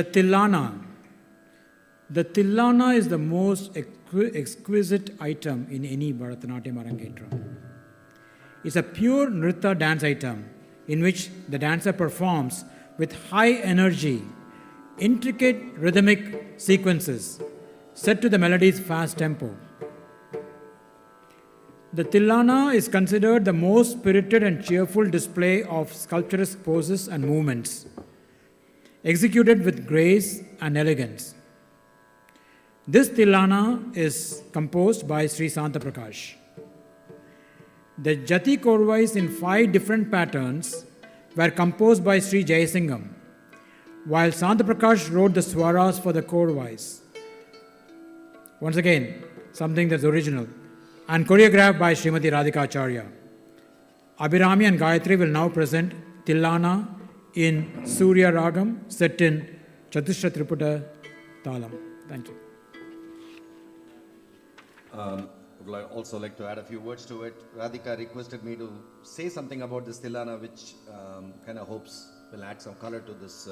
The Thillaana. The Thillaana is the most exquisite item in any Bharatanatyam Arangetram. It's a pure Nritta dance item in which the dancer performs with high energy, intricate rhythmic sequences set to the melody's fast tempo. The Thillaana is considered the most spirited and cheerful display of sculpturesque poses and movements, executed with grace and elegance. This Thillaana is composed by Sri Santa Prakash. The Jati Korvais in 5 different patterns were composed by Sri Jayasingham, while Santa Prakash wrote the swaras for the Korvais. Once again, something that's original, and choreographed by Srimati Radhika Acharya. Abirami and Gayathri will now present Thillaana in Surya Ragam set in Chatushra Triputa Talam. Thank you. Would also like to add a few words to it. Radhika requested me to say something about this Thillaana, which kind of hopes will add some color to this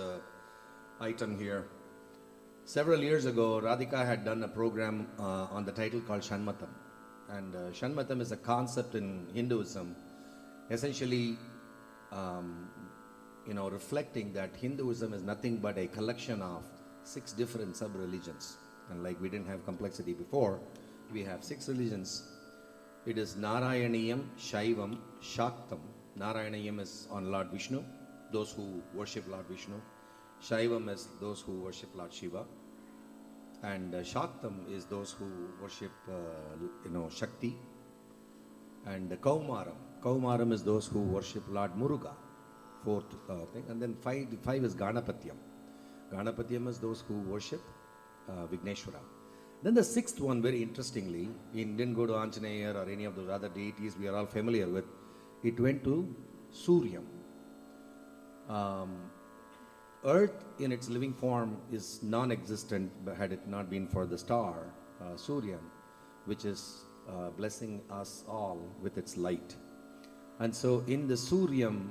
item here. Several years ago, Radhika had done a program on the title called Shanmatam. And Shanmatam is a concept in Hinduism, essentially, reflecting that Hinduism is nothing but a collection of 6 different sub-religions. And like we didn't have complexity before, we have 6 religions. It is Narayaniyam, Shaivam, Shaktam. Narayaniyam is on Lord Vishnu, those who worship Lord Vishnu. Shaivam is those who worship Lord Shiva. And Shaktam is those who worship, Shakti. And Kaumaram is those who worship Lord Muruga, 4th thing. And then 5 is Ganapatyam. Ganapatyam is those who worship Vigneshwara. Then the 6th one, very interestingly, it didn't go to Anjaneya or any of those other deities we are all familiar with. It went to Suryam. Earth in its living form is non-existent had it not been for the star, Suryam, which is blessing us all with its light. And so in the Suryam,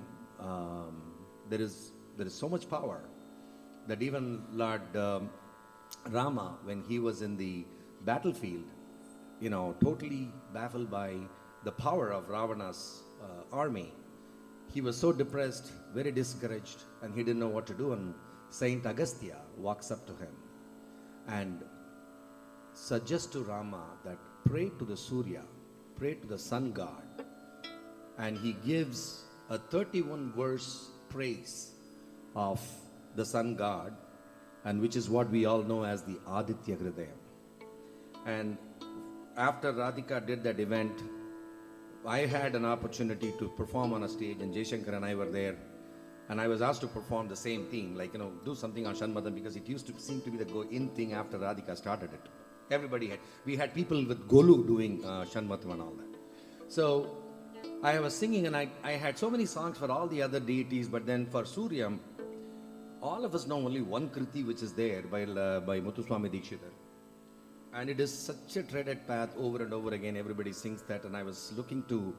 there is so much power that even Lord Rama, when he was in the battlefield, totally baffled by the power of Ravana's army, he was so depressed, very discouraged, and he didn't know what to do. And Saint Agastya walks up to him and suggests to Rama that pray to the Surya, pray to the sun god. And he gives a 31-verse praise of the sun god, and which is what we all know as the Aditya Hridayam. And after Radhika did that event, I had an opportunity to perform on a stage, and Jaishankar and I were there, and I was asked to perform the same theme, do something on Shanmatam, because it used to seem to be the go-in thing after Radhika started it. We had people with Golu doing Shanmatam and all that. So I was singing, and I had so many songs for all the other deities, but then for Suryam, all of us know only one Kriti which is there by Muthuswami Dikshidhar. And it is such a treaded path over and over again. Everybody sings that, and I was looking to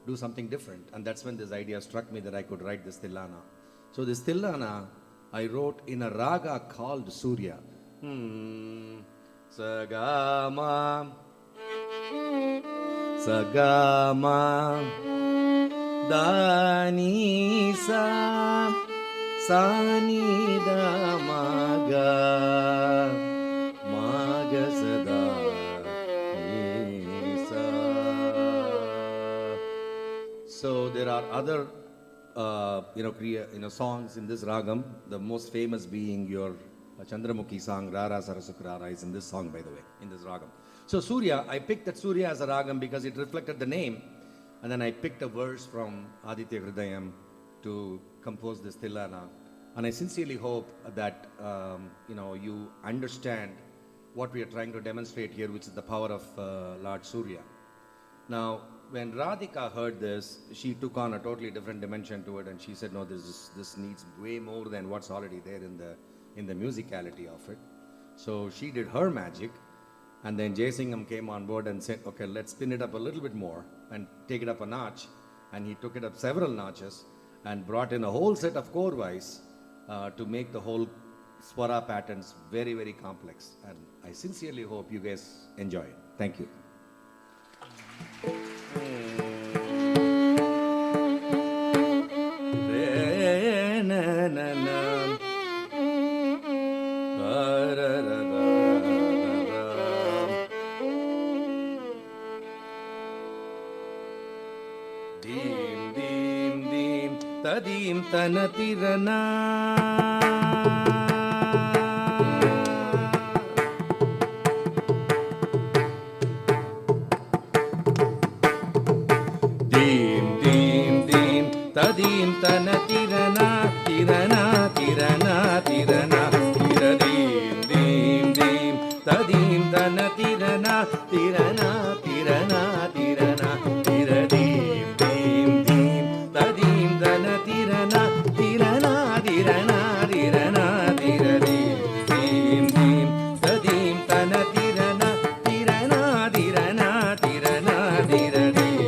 do something different. And that's when this idea struck me that I could write this Thillaana. So this Thillaana I wrote in a raga called Surya. Sagama, Sagama, Danisa, Sanida Maga, Maga Sada, Nisa. So there are other songs in this ragam, the most famous being your Chandramukhi song, Rara Sarasukrara, is in this song, by the way, in this ragam. So Surya, I picked that Surya as a ragam because it reflected the name, and then I picked a verse from Aditya Hridayam to compose this Thillaana. And I sincerely hope that you understand what we are trying to demonstrate here, which is the power of Lord Surya. Now, when Radhika heard this, she took on a totally different dimension to it, and she said, no, this needs way more than what's already there in the musicality of it. So she did her magic, and then Jayasingham came on board and said, okay, let's spin it up a little bit more and take it up a notch. And he took it up several notches and brought in a whole set of korvais to make the whole swara patterns, very, very complex. And I sincerely hope you guys enjoy it. Thank you. Dim, dim, dim, tadim, tanatirana. Dim, dim, dim, tadim, tanatirana, tirana, tirana, tirana, tiradim, dim, dim, tadim, tanatirana, tirana, tirana, tirana, tiradim, dim, dim, tadim, tanatirana, tirana, tirana, tirana, tiradim, dim, dim, tadim, tanatirana, tirana, tirana, tirana, tiradim.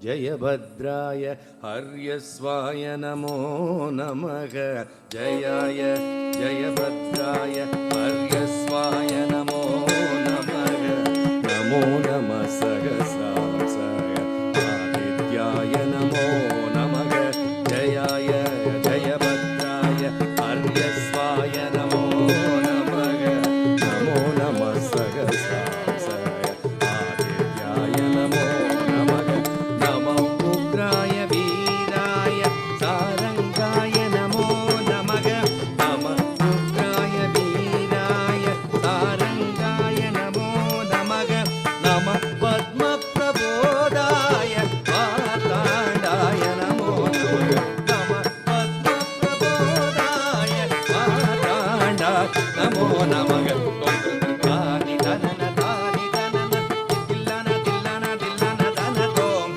जयभद्राय हर्यस्वाय नमो नमः। जयाय जयभद्राय हर्यस्वाय नमो नमः। नमो नमः सहस्रांसाय आदित्याय नमो नमः। जयाय जयभद्राय हर्यस्वाय नमो नमः। नमो नमः सहस्रांसाय आदित्याय नमो नमः। नमो उग्राय वीराय सारंगाय नमो नमः। नमः उग्राय वीराय सारंगाय नमो नमः। नमः पद्मप्रबोधाय मार्ताण्डाय नमो नमः। नमः पद्मप्रबोधाय मार्ताण्डाय नमो नमः। तानि तनन तानि तनन तिल्लाना तिल्लाना तिल्लाना तन तोम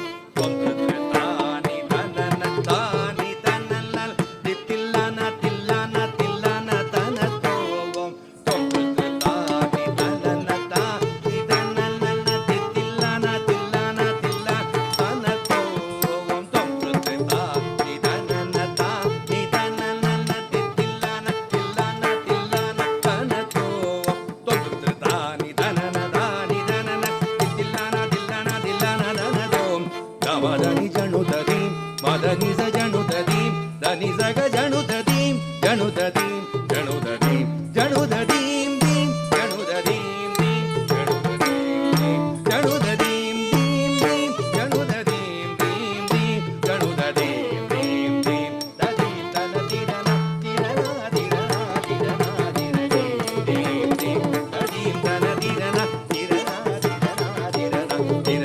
तानि तनन तानि तनन तिल्लाना तिल्लाना तिल्लाना तन तोम तानि तनन तानि तनन तिल्लाना तिल्लाना तिल्लाना तन तोम तानि तनन तानि तनन तिल्लाना तिल्लाना तिल्लाना तन तोम तानि तनन तानि तनन तिल्लाना तिल्लाना तिल्लाना तन तोम गमदनि जनुददीं मदनि स जनुददीं दनि स ग जनुददीं जनुददीं जनुददीं जनुददीं दीं जनुददीं दीं जनुददीं दीं जनुददीं दीं दीं जनुददीं दीं दीं ददीं तन तिरना तिरना तिरना तिरना तिरदीं दीं दीं ददीं तन तिरना तिरना तिरना तिरना तिरदीं